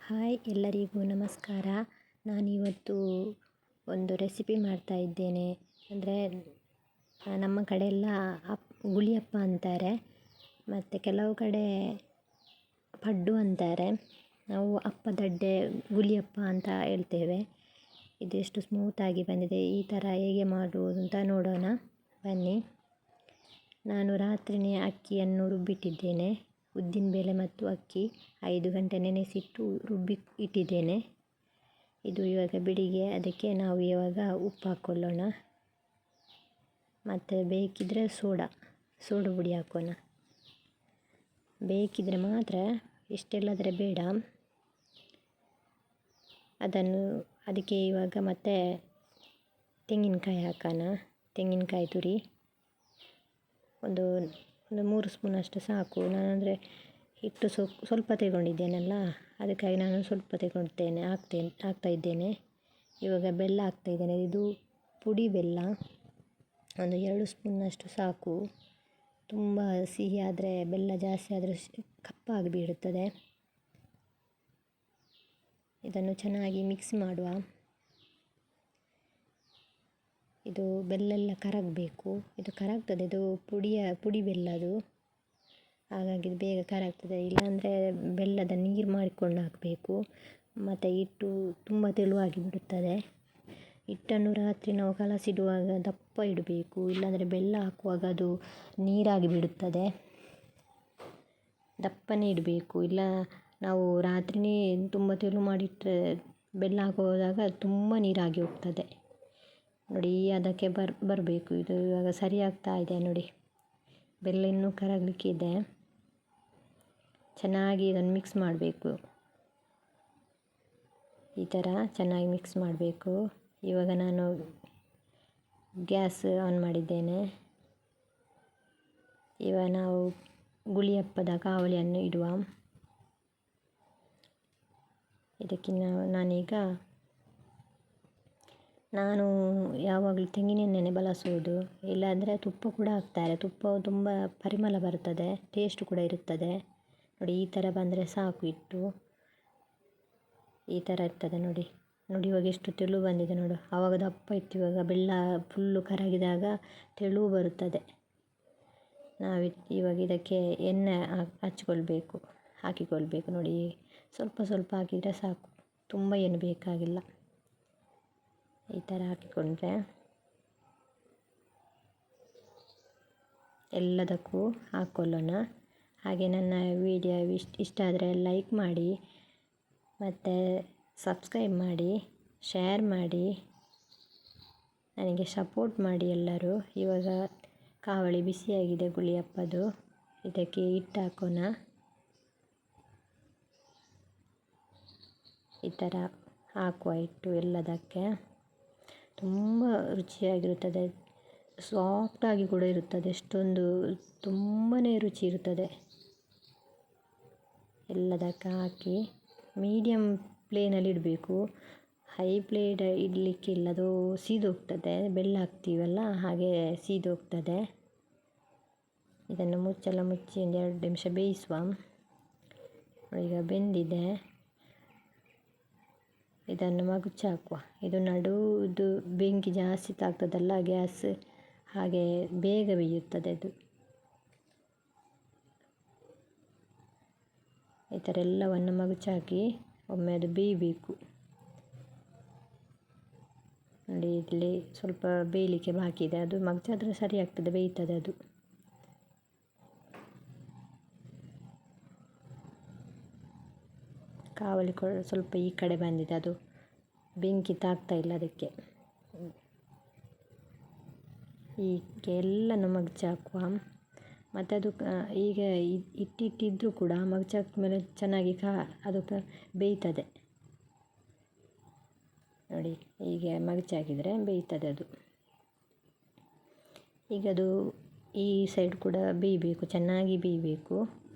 Hi ಎಲ್ಲರಿಗೂ ನಮಸ್ಕಾರ. ನಾನಿವತ್ತು ಒಂದು ರೆಸಿಪಿ ಮಾಡ್ತಾ ಇದ್ದೇನೆ. ಅಂದರೆ ನಮ್ಮ ಕಡೆ ಎಲ್ಲ ಗುಳಿಯಪ್ಪ ಅಂತಾರೆ, ಮತ್ತು ಕೆಲವು ಕಡೆ ಪಡ್ಡು ಅಂತಾರೆ. ನಾವು ಅಪ್ಪದಡ್ಡೆ ಗುಳಿಯಪ್ಪ ಅಂತ ಹೇಳ್ತೇವೆ. ಇದು ಎಷ್ಟು ಸ್ಮೂತಾಗಿ ಬಂದಿದೆ. ಈ ಥರ ಹೇಗೆ ಮಾಡುವುದು ಅಂತ ನೋಡೋಣ ಬನ್ನಿ. ನಾನು ರಾತ್ರಿಯೇ ಅಕ್ಕಿಯನ್ನು ರುಬ್ಬಿಟ್ಟಿದ್ದೇನೆ. ಉದ್ದಿನಬೇಳೆ ಮತ್ತು ಅಕ್ಕಿ 5 ಗಂಟೆ ನೆನೆಸಿಟ್ಟು ರುಬ್ಬಿ ಇಟ್ಟಿದ್ದೇನೆ. ಇದು ಇವಾಗ ಬಿಡಿಗೆ. ಅದಕ್ಕೆ ನಾವು ಇವಾಗ ಉಪ್ಪು ಹಾಕ್ಕೊಳ್ಳೋಣ, ಮತ್ತು ಬೇಕಿದ್ದರೆ ಸೋಡಾ ಪುಡಿ ಹಾಕೋಣ. ಬೇಕಿದ್ದರೆ ಮಾತ್ರ, ಇಷ್ಟೆಲ್ಲದರೆ ಬೇಡ. ಅದಕ್ಕೆ ಇವಾಗ ಮತ್ತೆ ತೆಂಗಿನಕಾಯಿ ಹಾಕೋಣ. ತೆಂಗಿನಕಾಯಿ ತುರಿ ಒಂದು 3 ಸ್ಪೂನಷ್ಟು ಸಾಕು. ನಾನಂದರೆ ಹಿಟ್ಟು ಸ್ವಲ್ಪ ತಗೊಂಡಿದ್ದೇನಲ್ಲ, ಅದಕ್ಕಾಗಿ ನಾನು ಸ್ವಲ್ಪ ಹಾಕ್ತಾ ಇದ್ದೇನೆ. ಇವಾಗ ಬೆಲ್ಲ ಹಾಕ್ತಾಯಿದ್ದೇನೆ. ಇದು ಪುಡಿ ಬೆಲ್ಲ, ಒಂದು 2 ಸ್ಪೂನಷ್ಟು ಸಾಕು. ತುಂಬ ಸಿಹಿ ಆದರೆ, ಬೆಲ್ಲ ಜಾಸ್ತಿ ಆದರೆ ಕಪ್ಪಾಗಿ ಬೀಳುತ್ತದೆ. ಇದನ್ನು ಚೆನ್ನಾಗಿ ಮಿಕ್ಸ್ ಮಾಡುವ. ಇದು ಬೆಲ್ಲೆಲ್ಲ ಕರಗಬೇಕು. ಇದು ಕರಗ್ತದೆ. ಇದು ಪುಡಿ ಬೆಲ್ಲದು, ಹಾಗಾಗಿ ಇದು ಬೇಗ ಕರಗ್ತದೆ. ಇಲ್ಲಾಂದರೆ ಬೆಲ್ಲದ ನೀರು ಮಾಡಿಕೊಂಡು ಹಾಕಬೇಕು, ಮತ್ತು ಹಿಟ್ಟು ತುಂಬ ತೆಳುವಾಗಿ ಬಿಡುತ್ತದೆ. ಹಿಟ್ಟನ್ನು ರಾತ್ರಿ ನಾವು ಕಲಸಿಡುವಾಗ ದಪ್ಪ ಇಡಬೇಕು, ಇಲ್ಲಾಂದರೆ ಬೆಲ್ಲ ಹಾಕುವಾಗ ಅದು ನೀರಾಗಿ ಬಿಡುತ್ತದೆ. ದಪ್ಪನೇ ಇಡಬೇಕು. ಇಲ್ಲ ನಾವು ರಾತ್ರಿಯೇ ತುಂಬ ತೆಳು ಮಾಡಿಟ್ಟರೆ ಬೆಲ್ಲ ಹಾಕುವಾಗ ತುಂಬ ನೀರಾಗಿ ಹೋಗ್ತದೆ. ನೋಡಿ, ಅದಕ್ಕೆ ಬರಬೇಕು. ಇದು ಇವಾಗ ಸರಿ ಆಗ್ತಾ ಇದೆ ನೋಡಿ. ಬೆಲ್ಲ ಇನ್ನೂ ಕರಗಲಿಕ್ಕಿದೆ. ಚೆನ್ನಾಗಿ ಇದನ್ನು ಮಿಕ್ಸ್ ಮಾಡಬೇಕು. ಈ ಥರ ಚೆನ್ನಾಗಿ ಮಿಕ್ಸ್ ಮಾಡಬೇಕು. ಇವಾಗ ನಾನು ಗ್ಯಾಸ್ ಆನ್ ಮಾಡಿದ್ದೇನೆ. ಇವಾಗ ನಾವು ಗುಳಿಯಪ್ಪದ ಕಾವಲಿಯನ್ನು ಇಡುವ. ಇದಕ್ಕೆ ನಾನು ಯಾವಾಗಲೂ ತೆಂಗಿನ ಎಣ್ಣೆನೇ ಬಳಸುವುದು, ಇಲ್ಲಾಂದರೆ ತುಪ್ಪ ಕೂಡ ಹಾಕ್ತಾರೆ. ತುಪ್ಪ ತುಂಬ ಪರಿಮಳ ಬರ್ತದೆ, ಟೇಸ್ಟ್ ಕೂಡ ಇರುತ್ತದೆ. ನೋಡಿ, ಈ ಥರ ಬಂದರೆ ಸಾಕು. ಹಿಟ್ಟು ಈ ಥರ ಇರ್ತದೆ ನೋಡಿ. ಇವಾಗ ಎಷ್ಟು ತೆಳು ಬಂದಿದೆ ನೋಡು. ಆವಾಗ ದಪ್ಪ ಇತ್ತು, ಇವಾಗ ಬೆಲ್ಲ ಫುಲ್ಲು ಕರಗಿದಾಗ ತೆಳು ಬರುತ್ತದೆ. ಇವಾಗ ಇದಕ್ಕೆ ಎಣ್ಣೆ ಹಾಕಿಕೊಳ್ಬೇಕು ನೋಡಿ. ಸ್ವಲ್ಪ ಹಾಕಿದರೆ ಸಾಕು, ತುಂಬ ಏನು ಬೇಕಾಗಿಲ್ಲ. ಈ ಥರ ಹಾಕಿಕೊಂಡ್ರೆ ಎಲ್ಲದಕ್ಕೂ ಹಾಕ್ಕೊಳ್ಳೋಣ. ಹಾಗೆ ನನ್ನ ವಿಡಿಯೋ ಇಷ್ಟ ಆದರೆ ಲೈಕ್ ಮಾಡಿ, ಮತ್ತು ಸಬ್ಸ್ಕ್ರೈಬ್ ಮಾಡಿ, ಶೇರ್ ಮಾಡಿ, ನನಗೆ ಸಪೋರ್ಟ್ ಮಾಡಿ ಎಲ್ಲರೂ. ಇವಾಗ ಕಾವಲಿ ಬಿಸಿಯಾಗಿದೆ ಗುಳಿಯಪ್ಪದು. ಇದಕ್ಕೆ ಹಿಟ್ಟು ಹಾಕೋಣ. ಈ ಥರ ಹಾಕುವ ಹಿಟ್ಟು ಎಲ್ಲದಕ್ಕೆ. ತುಂಬ ರುಚಿಯಾಗಿರುತ್ತದೆ, ಸಾಫ್ಟಾಗಿ ಕೂಡ ಇರುತ್ತದೆ. ತುಂಬಾ ರುಚಿ ಇರುತ್ತದೆ. ಎಲ್ಲದಕ್ಕೆ ಹಾಕಿ ಮೀಡಿಯಮ್ ಫ್ಲೇಮಲ್ಲಿ ಇಡಬೇಕು. ಹೈ ಫ್ಲೇಮ್ ಇಡಲಿಕ್ಕಿಲ್ಲ, ಅದು ಸೀದೋಗ್ತದೆ. ಬೆಲ್ಲ ಹಾಕ್ತೀವಲ್ಲ, ಹಾಗೆ ಸೀದೋಗ್ತದೆ. ಇದನ್ನು ಮುಚ್ಚಿ ಒಂದು 2 ನಿಮಿಷ ಬೇಯಿಸುವ. ಈಗ ಬೆಂದಿದೆ. ಇದನ್ನು ಮಗುಚಿ ಹಾಕುವ. ಇದು ನಡುವುದು ಬೆಂಕಿ ಜಾಸ್ತಿ ತಾಗ್ತದಲ್ಲ ಗ್ಯಾಸ್, ಹಾಗೆ ಬೇಗ ಬೇಯುತ್ತದೆ ಅದು. ಈ ಥರ ಎಲ್ಲವನ್ನು ಮಗುಚಾಕಿ ಒಮ್ಮೆ ಅದು ಬೇಯಬೇಕು ನೋಡಿ. ಇಲ್ಲಿ ಸ್ವಲ್ಪ ಬೇಯಲಿಕ್ಕೆ ಬಾಕಿ ಇದೆ, ಅದು ಮಗುಚಾದರೆ ಸರಿ ಆಗ್ತದೆ, ಬೇಯ್ತದೆ ಅದು. ಕಾವಲಿ ಸ್ವಲ್ಪ ಈ ಕಡೆ ಬಂದಿದೆ, ಅದು ಬೆಂಕಿ ತಾಗ್ತಾ ಇಲ್ಲ ಅದಕ್ಕೆ. ಹೀಗೆ ಎಲ್ಲನೂ ಮಗುಚಿ ಹಾಕುವ. ಮತ್ತು ಅದು ಈಗ ಇಟ್ಟಿದ್ದರೂ ಕೂಡ ಮಗುಚಿ ಹಾಕಿದ ಮೇಲೆ ಚೆನ್ನಾಗಿ ಅದಕ್ಕೆ ಬೇಯ್ತದೆ ನೋಡಿ. ಹೀಗೆ ಮಗುಚಿ ಹಾಕಿದರೆ ಬೇಯ್ತದೆ ಅದು. ಈಗ ಅದು ಈ ಸೈಡ್ ಕೂಡ ಬೇಯಬೇಕು, ಚೆನ್ನಾಗಿ ಬೇಯಬೇಕು.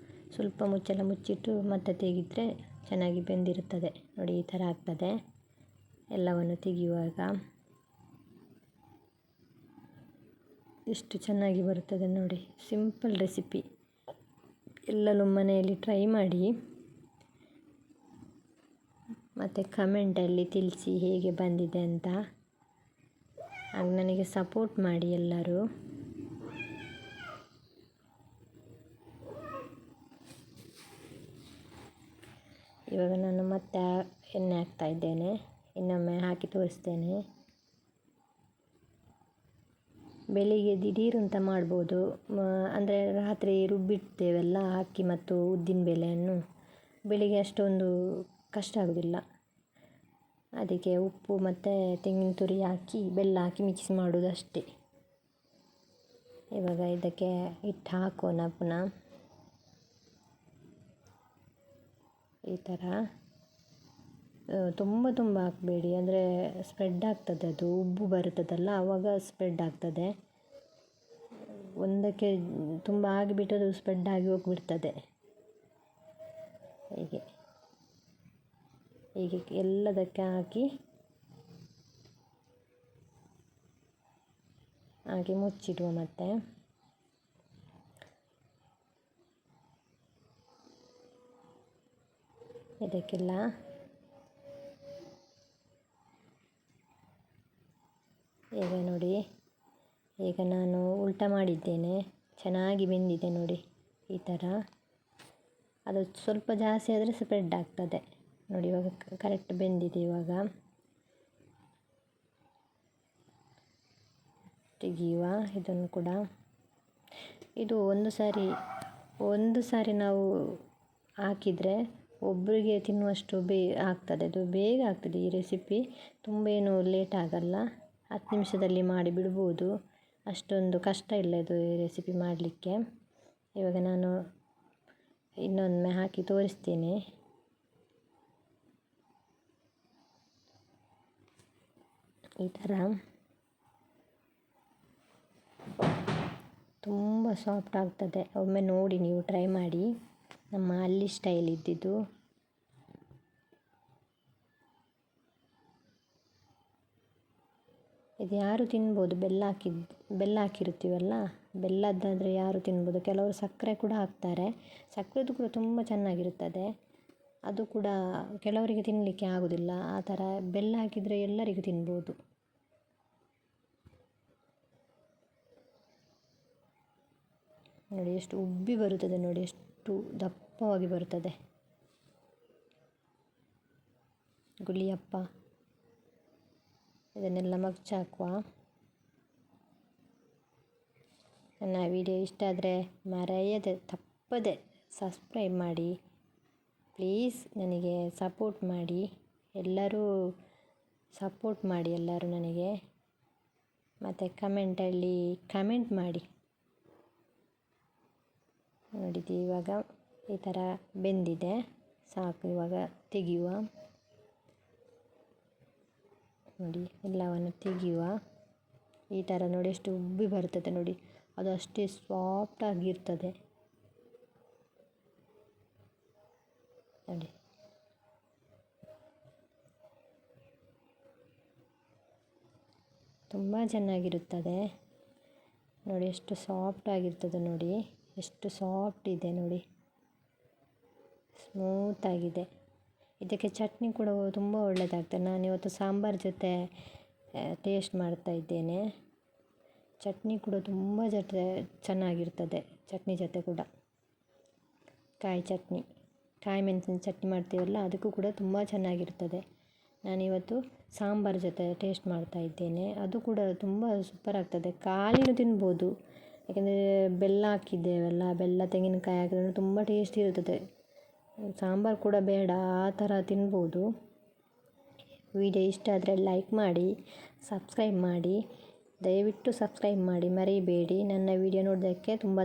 ಸ್ವಲ್ಪ ಮುಚ್ಚಿಟ್ಟು ಮತ್ತೆ ತೆಗೆದರೆ ಚೆನ್ನಾಗಿ ಬೆಂದಿರುತ್ತದೆ ನೋಡಿ. ಈ ಥರ ಆಗ್ತದೆ. ಎಲ್ಲವನ್ನು ತೆಗೆಯುವಾಗ ಎಷ್ಟು ಚೆನ್ನಾಗಿ ಬರುತ್ತದೆ ನೋಡಿ. ಸಿಂಪಲ್ ರೆಸಿಪಿ, ಎಲ್ಲರೂ ಮನೆಯಲ್ಲಿ ಟ್ರೈ ಮಾಡಿ. ಮತ್ತು ಕಮೆಂಟಲ್ಲಿ ತಿಳಿಸಿ ಹೇಗೆ ಬಂದಿದೆ ಅಂತ. ಹಾಗೆ ನನಗೆ ಸಪೋರ್ಟ್ ಮಾಡಿ ಎಲ್ಲರೂ. ಇವಾಗ ನಾನು ಮತ್ತೆ ಎಣ್ಣೆ ಹಾಕ್ತಾ ಇದ್ದೇನೆ. ಇನ್ನೊಮ್ಮೆ ಹಾಕಿ ತೋರಿಸ್ತೇನೆ. ಬೆಳಿಗ್ಗೆ ದಿಢೀರ್ ಅಂತ ಮಾಡ್ಬೋದು. ಅಂದರೆ ರಾತ್ರಿ ರುಬ್ಬಿಡ್ತೇವಲ್ಲ ಅಕ್ಕಿ ಮತ್ತು ಉದ್ದಿನಬೇಳೆಯನ್ನು, ಬೆಳಿಗ್ಗೆ ಅಷ್ಟೊಂದು ಕಷ್ಟ ಆಗೋದಿಲ್ಲ. ಅದಕ್ಕೆ ಉಪ್ಪು ಮತ್ತು ತೆಂಗಿನ ತುರಿ ಹಾಕಿ ಬೆಲ್ಲ ಹಾಕಿ ಮಿಕ್ಸ್ ಮಾಡೋದು ಅಷ್ಟೇ. ಇವಾಗ ಇದಕ್ಕೆ ಹಿಟ್ಟು ಹಾಕೋಣ ಪುನಃ. ಈ ಥರ ತುಂಬ ಹಾಕಬೇಡಿ, ಅಂದರೆ ಸ್ಪ್ರೆಡ್ ಆಗ್ತದೆ, ಅದು ಉಬ್ಬು ಬರುತ್ತದಲ್ಲ ಆವಾಗ ಸ್ಪ್ರೆಡ್ ಆಗ್ತದೆ. ಒಂದಕ್ಕೆ ತುಂಬ ಆಗಿಬಿಟ್ಟು ಅದು ಸ್ಪ್ರೆಡ್ ಆಗಿ ಹೋಗಿಬಿಡ್ತದೆ. ಹೀಗೆ ಎಲ್ಲದಕ್ಕೆ ಹಾಕಿ ಮುಚ್ಚಿಡುವ. ಮತ್ತೆ ಇದಕ್ಕೆಲ್ಲ ಈಗ ನೋಡಿ, ಈಗ ನಾನು ಉಲ್ಟಾ ಮಾಡಿದ್ದೇನೆ, ಚೆನ್ನಾಗಿ ಬೆಂದಿದೆ ನೋಡಿ. ಈ ಥರ ಅದು ಸ್ವಲ್ಪ ಜಾಸ್ತಿ ಆದರೆ ಸ್ಪ್ರೆಡ್ ಆಗ್ತದೆ ನೋಡಿ. ಇವಾಗ ಕರೆಕ್ಟ್ ಬೆಂದಿದೆ. ಇವಾಗ ತೆಗೆಯುವ ಇದನ್ನು ಕೂಡ. ಇದು ಒಂದು ಸಾರಿ ನಾವು ಹಾಕಿದರೆ ಒಬ್ಬರಿಗೆ ತಿನ್ನುವಷ್ಟು ಆಗ್ತದೆ. ಅದು ಬೇಗ ಆಗ್ತದೆ ಈ ರೆಸಿಪಿ. ತುಂಬ ಏನು ಲೇಟ್ ಆಗಲ್ಲ, 10 ನಿಮಿಷದಲ್ಲಿ ಮಾಡಿ ಬಿಡ್ಬೋದು. ಅಷ್ಟೊಂದು ಕಷ್ಟ ಇಲ್ಲ ಇದು ಈ ರೆಸಿಪಿ ಮಾಡಲಿಕ್ಕೆ. ಇವಾಗ ನಾನು ಇನ್ನೊಮ್ಮೆ ಹಾಕಿ ತೋರಿಸ್ತೇನೆ. ಈ ಥರ ತುಂಬ ಸಾಫ್ಟ್ ಆಗ್ತದೆ. ಒಮ್ಮೆ ನೋಡಿ ನೀವು ಟ್ರೈ ಮಾಡಿ. ನಮ್ಮ ಹಳ್ಳಿ ಸ್ಟೈಲ್ ಇದ್ದಿದ್ದು. ಇದು ಯಾರು ತಿನ್ಬೋದು, ಬೆಲ್ಲ ಹಾಕಿರ್ತೀವಲ್ಲ, ಬೆಲ್ಲದ್ದಾದರೆ ಯಾರು ತಿನ್ಬೋದು. ಕೆಲವರು ಸಕ್ಕರೆ ಕೂಡ ಹಾಕ್ತಾರೆ. ಸಕ್ಕರೆದು ಕೂಡ ತುಂಬ ಚೆನ್ನಾಗಿರುತ್ತದೆ. ಅದು ಕೂಡ ಕೆಲವರಿಗೆ ತಿನ್ನಲಿಕ್ಕೆ ಆಗೋದಿಲ್ಲ. ಆ ಥರ ಬೆಲ್ಲ ಹಾಕಿದರೆ ಎಲ್ಲರಿಗೂ ತಿನ್ಬೋದು. ನೋಡಿ ಎಷ್ಟು ಉಬ್ಬಿ ಬರುತ್ತದೆ, ನೋಡಿ ಎಷ್ಟು ದಪ್ಪವಾಗಿ ಬರುತ್ತದೆ ಗುಳಿಯಪ್ಪ. ಇದನ್ನೆಲ್ಲ ಮಗ್ಚಾಕುವ. ನನ್ನ ವಿಡಿಯೋ ಇಷ್ಟ ಆದರೆ ತಪ್ಪದೆ ಸಬ್ಸ್ಕ್ರೈಬ್ ಮಾಡಿ ಪ್ಲೀಸ್. ನನಗೆ ಸಪೋರ್ಟ್ ಮಾಡಿ ಎಲ್ಲರೂ, ಸಪೋರ್ಟ್ ಮಾಡಿ ಎಲ್ಲರೂ ನನಗೆ. ಮತ್ತು ಕಮೆಂಟಲ್ಲಿ ಕಮೆಂಟ್ ಮಾಡಿ. ನೋಡಿದ್ದು ಇವಾಗ ಈ ಥರ ಬೆಂದಿದೆ, ಸಾಕು. ಇವಾಗ ತೆಗೆಯುವ. ನೋಡಿ ಎಲ್ಲವನ್ನು ತೆಗೆಯುವ. ಈ ಥರ ನೋಡಿ ಎಷ್ಟು ಉಬ್ಬಿ ಬರ್ತದೆ ನೋಡಿ. ಅದು ಅಷ್ಟೇ ಸಾಫ್ಟಾಗಿರ್ತದೆ ನೋಡಿ. ತುಂಬ ಚೆನ್ನಾಗಿರುತ್ತದೆ ನೋಡಿ. ಎಷ್ಟು ಸಾಫ್ಟಾಗಿರ್ತದೆ ನೋಡಿ, ಎಷ್ಟು ಸಾಫ್ಟ್ ಇದೆ ನೋಡಿ, ಸ್ಮೂತಾಗಿದೆ. ಇದಕ್ಕೆ ಚಟ್ನಿ ಕೂಡ ತುಂಬ ಒಳ್ಳೆಯದಾಗ್ತದೆ. ನಾನಿವತ್ತು ಸಾಂಬಾರು ಜೊತೆ ಟೇಸ್ಟ್ ಮಾಡ್ತಾ ಇದ್ದೇನೆ. ಚಟ್ನಿ ಕೂಡ ತುಂಬ ಚೆನ್ನಾಗಿರ್ತದೆ. ಚಟ್ನಿ ಜೊತೆ ಕೂಡ ಕಾಯಿ ಚಟ್ನಿ, ಕಾಯಿ ಮೆಣಸಿನ ಚಟ್ನಿ ಮಾಡ್ತೀವಲ್ಲ, ಅದಕ್ಕೂ ಕೂಡ ತುಂಬ ಚೆನ್ನಾಗಿರ್ತದೆ. ನಾನಿವತ್ತು ಸಾಂಬಾರು ಜೊತೆ ಟೇಸ್ಟ್ ಮಾಡ್ತಾ ಇದ್ದೇನೆ. ಅದು ಕೂಡ ತುಂಬ ಸೂಪರ್ ಆಗ್ತದೆ. ಖಾಲಿನೂ ತಿನ್ಬೋದು, ಯಾಕೆಂದರೆ ಬೆಲ್ಲ ಹಾಕಿದ್ದೇವಲ್ಲ, ಬೆಲ್ಲ ತೆಂಗಿನಕಾಯಿ ಹಾಕಿದ್ರೆ ತುಂಬ ಟೇಸ್ಟಿ ಇರ್ತದೆ. ಸಾಂಬಾರು ಕೂಡ ಬೇಡ, ಆ ಥರ ತಿನ್ಬೋದು. ವಿಡಿಯೋ ಇಷ್ಟ ಆದರೆ ಲೈಕ್ ಮಾಡಿ, ಸಬ್ಸ್ಕ್ರೈಬ್ ಮಾಡಿ. ದಯವಿಟ್ಟು ಸಬ್ಸ್ಕ್ರೈಬ್ ಮಾಡಿ ಮರಿಬೇಡಿ. ನನ್ನ ವಿಡಿಯೋ ನೋಡೋದಕ್ಕೆ ತುಂಬ